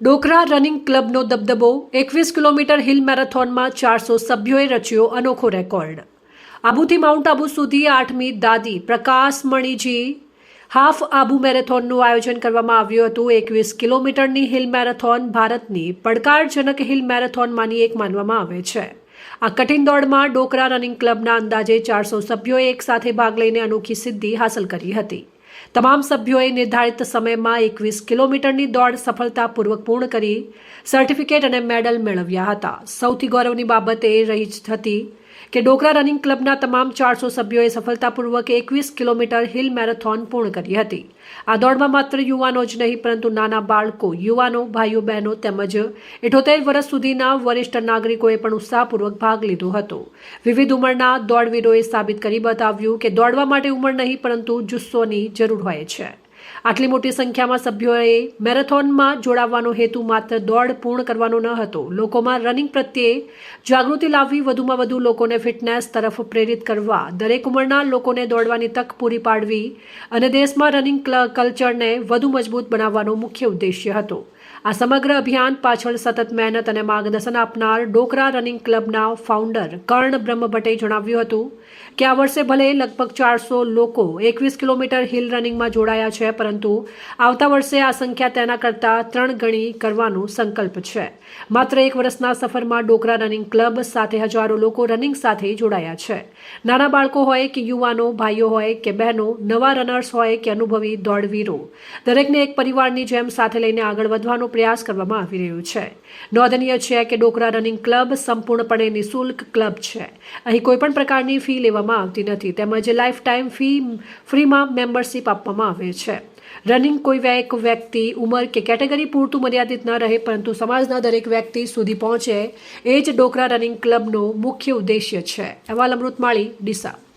ડોકરા running ક્લબનો દબદબો 21 kilometre hill મેરેથોનમાં 400 સભ્યોએ રચ્યો અનોખો રેકોર્ડ। આબુથી માઉન્ટ આબુ સુધી 8મી દાદી પ્રકાશમણીજી હાફ આબુ મેરેથોનનું આયોજન કરવામાં આવ્યું હતું। 21 કિલોમીટરની હિલ મેરેથોન ભારતની પડકારજનક હિલ મેરેથોનમાંની એક માનવામાં આવે છે। આ કઠિન દોડમાં ડોકરા રનિંગ ક્લબના અંદાજે 400 સભ્યોએ એકસાથે ભાગ લઈને અનોખી સિદ્ધિ હાંસલ કરી હતી। તમામ સભ્યોએ નિર્ધારિત સમયમાં 21 કિલોમીટરની દોડ સફળતાપૂર્વક પૂર્ણ કરી સર્ટિફિકેટ અને મેડલ મેળવ્યા હતા। સૌથી ગૌરવની બાબત એ રહી હતી કે ડોકરા રનિંગ ક્લબના તમામ 400 સભ્યોએ સફળતાપૂર્વક 21 કિલોમીટર હિલ મેરેથોન પૂર્ણ કરી હતી। આ દોડમાં માત્ર યુવાનો જ નહીં પરંતુ નાના બાળકો, યુવાનો, ભાઈઓ બહેનો તેમજ 78 વર્ષ સુધીના વરિષ્ઠ નાગરિકોએ પણ ઉત્સાહપૂર્વક ભાગ લીધો હતો। વિવિધ ઉંમરના દોડવીરોએ સાબિત કરી બતાવ્યું કે દોડવા માટે ઉંમર નહીં પરંતુ જુસ્સોની જરૂર હોય છે। આટલી મોટી સંખ્યામાં સભ્યોએ મેરેથોનમાં જોડાવાનો હેતુ માત્ર દોડ પૂર્ણ કરવાનો ન હતો, લોકોમાં રનિંગ પ્રત્યે જાગૃતિ લાવવી, વધુમાં વધુ લોકોને ફિટનેસ તરફ પ્રેરિત કરવા, દરેક ઉંમરના લોકોને દોડવાની તક પૂરી પાડવી અને દેશમાં રનિંગ કલ્ચરને વધુ મજબૂત બનાવવાનો મુખ્ય ઉદ્દેશ્ય હતો। આ સમગ્ર અભિયાન પાછળ સતત મહેનત અને માર્ગદર્શન આપનાર ડોકરા રનિંગ ક્લબના ફાઉન્ડર કર્ણ બ્રહ્મભટ્ટે જણાવ્યું હતું કે આ વર્ષે ભલે લગભગ 400 લોકો 21 કિલોમીટર હિલ રનિંગમાં જોડાયા છે, પરંતુ આવતા વર્ષે આ સંખ્યા તેના કરતાં 3 ગણી કરવાનો સંકલ્પ છે। માત્ર એક વર્ષના સફરમાં ડોકરા રનિંગ ક્લબ સાથે હજારો લોકો રનિંગ સાથે જોડાયા છે। નાના બાળકો હોય કે યુવાનો, ભાઈઓ હોય કે બહેનો, નવા રનર્સ હોય કે અનુભવી દોડવીરો, દરેકને એક પરિવારની જેમ સાથે લઈને આગળ વધવાનો પ્રયાસ કરવામાં આવી રહ્યો છે। નોંધનીય છે કે ડોકરા રનિંગ ક્લબ સંપૂર્ણપણે નિઃશુલ્ક ક્લબ છે। અહીં કોઈપણ પ્રકારની ફી લેવામાં આવતી નથી તેમજ લાઈફ ટાઈમ ફ્રીમાં મેમ્બરશિપ આપવામાં આવે છે। રનિંગ કોઈ એક વ્યક્તિ, ઉંમર કે કેટેગરી પૂરતું મર્યાદિત ન રહે પરંતુ સમાજના દરેક વ્યક્તિ સુધી પહોંચે, એ જ ડોકરા રનિંગ ક્લબનો મુખ્ય ઉદ્દેશ્ય છે। અહેવાલ અમૃત માળી, ડીસા।